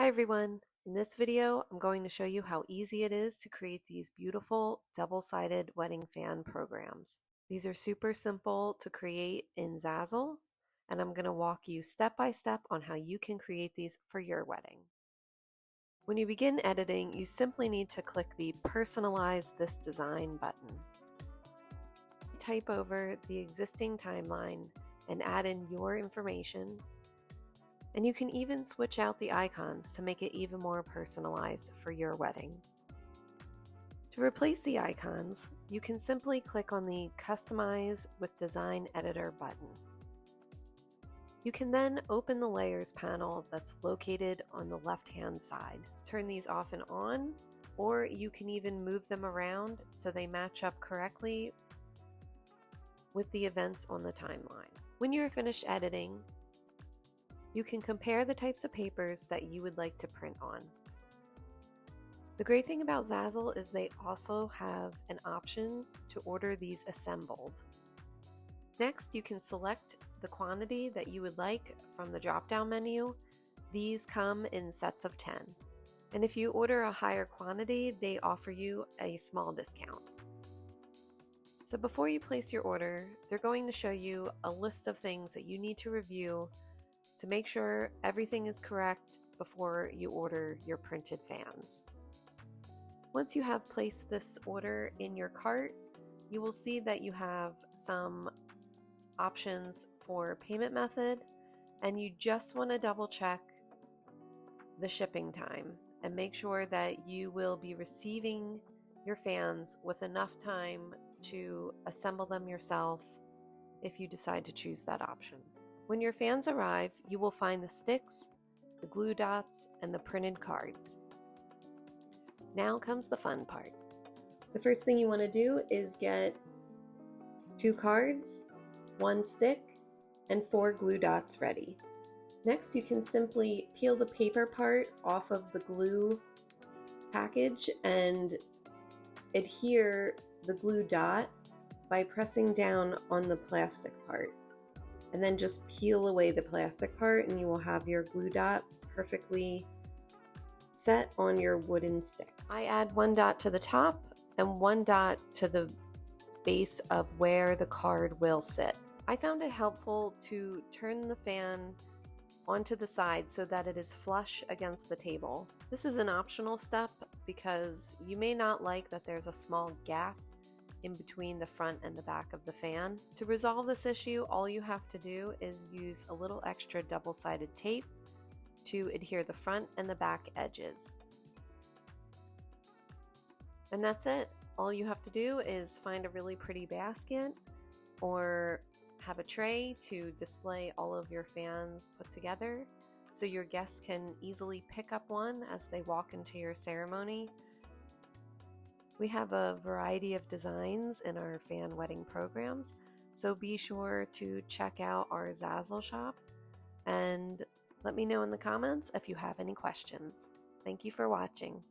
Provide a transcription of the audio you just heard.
Hi everyone! In this video, I'm going to show you how easy it is to create these beautiful double-sided wedding fan programs. These are super simple to create in Zazzle, and I'm going to walk you step by step on how you can create these for your wedding. When you begin editing, you simply need to click the Personalize this design button. Type over the existing timeline and add in your information. And you can even switch out the icons to make it even more personalized for your wedding. To replace the icons, you can simply click on the Customize with Design Editor button. You can then open the Layers panel that's located on the left-hand side. Turn these off and on, or you can even move them around so they match up correctly with the events on the timeline. When you're finished editing, you can compare the types of papers that you would like to print on. The great thing about Zazzle is they also have an option to order these assembled. Next, you can select the quantity that you would like from the drop-down menu. These come in sets of 10. And if you order a higher quantity, they offer you a small discount. So before you place your order, they're going to show you a list of things that you need to review to make sure everything is correct before you order your printed fans. Once you have placed this order in your cart, you will see that you have some options for payment method, and you just want to double check the shipping time and make sure that you will be receiving your fans with enough time to assemble them yourself if you decide to choose that option. When your fans arrive, you will find the sticks, the glue dots, and the printed cards. Now comes the fun part. The first thing you want to do is get 2 cards, 1 stick, and 4 glue dots ready. Next, you can simply peel the paper part off of the glue package and adhere the glue dot by pressing down on the plastic part. And then just peel away the plastic part and you will have your glue dot perfectly set on your wooden stick. I add 1 dot to the top and 1 dot to the base of where the card will sit. I found it helpful to turn the fan onto the side so that it is flush against the table. This is an optional step because you may not like that there's a small gap in between the front and the back of the fan. To resolve this issue, all you have to do is use a little extra double-sided tape to adhere the front and the back edges. And that's it. All you have to do is find a really pretty basket or have a tray to display all of your fans put together so your guests can easily pick up one as they walk into your ceremony. We have a variety of designs in our fan wedding programs, so be sure to check out our Zazzle shop and let me know in the comments if you have any questions. Thank you for watching.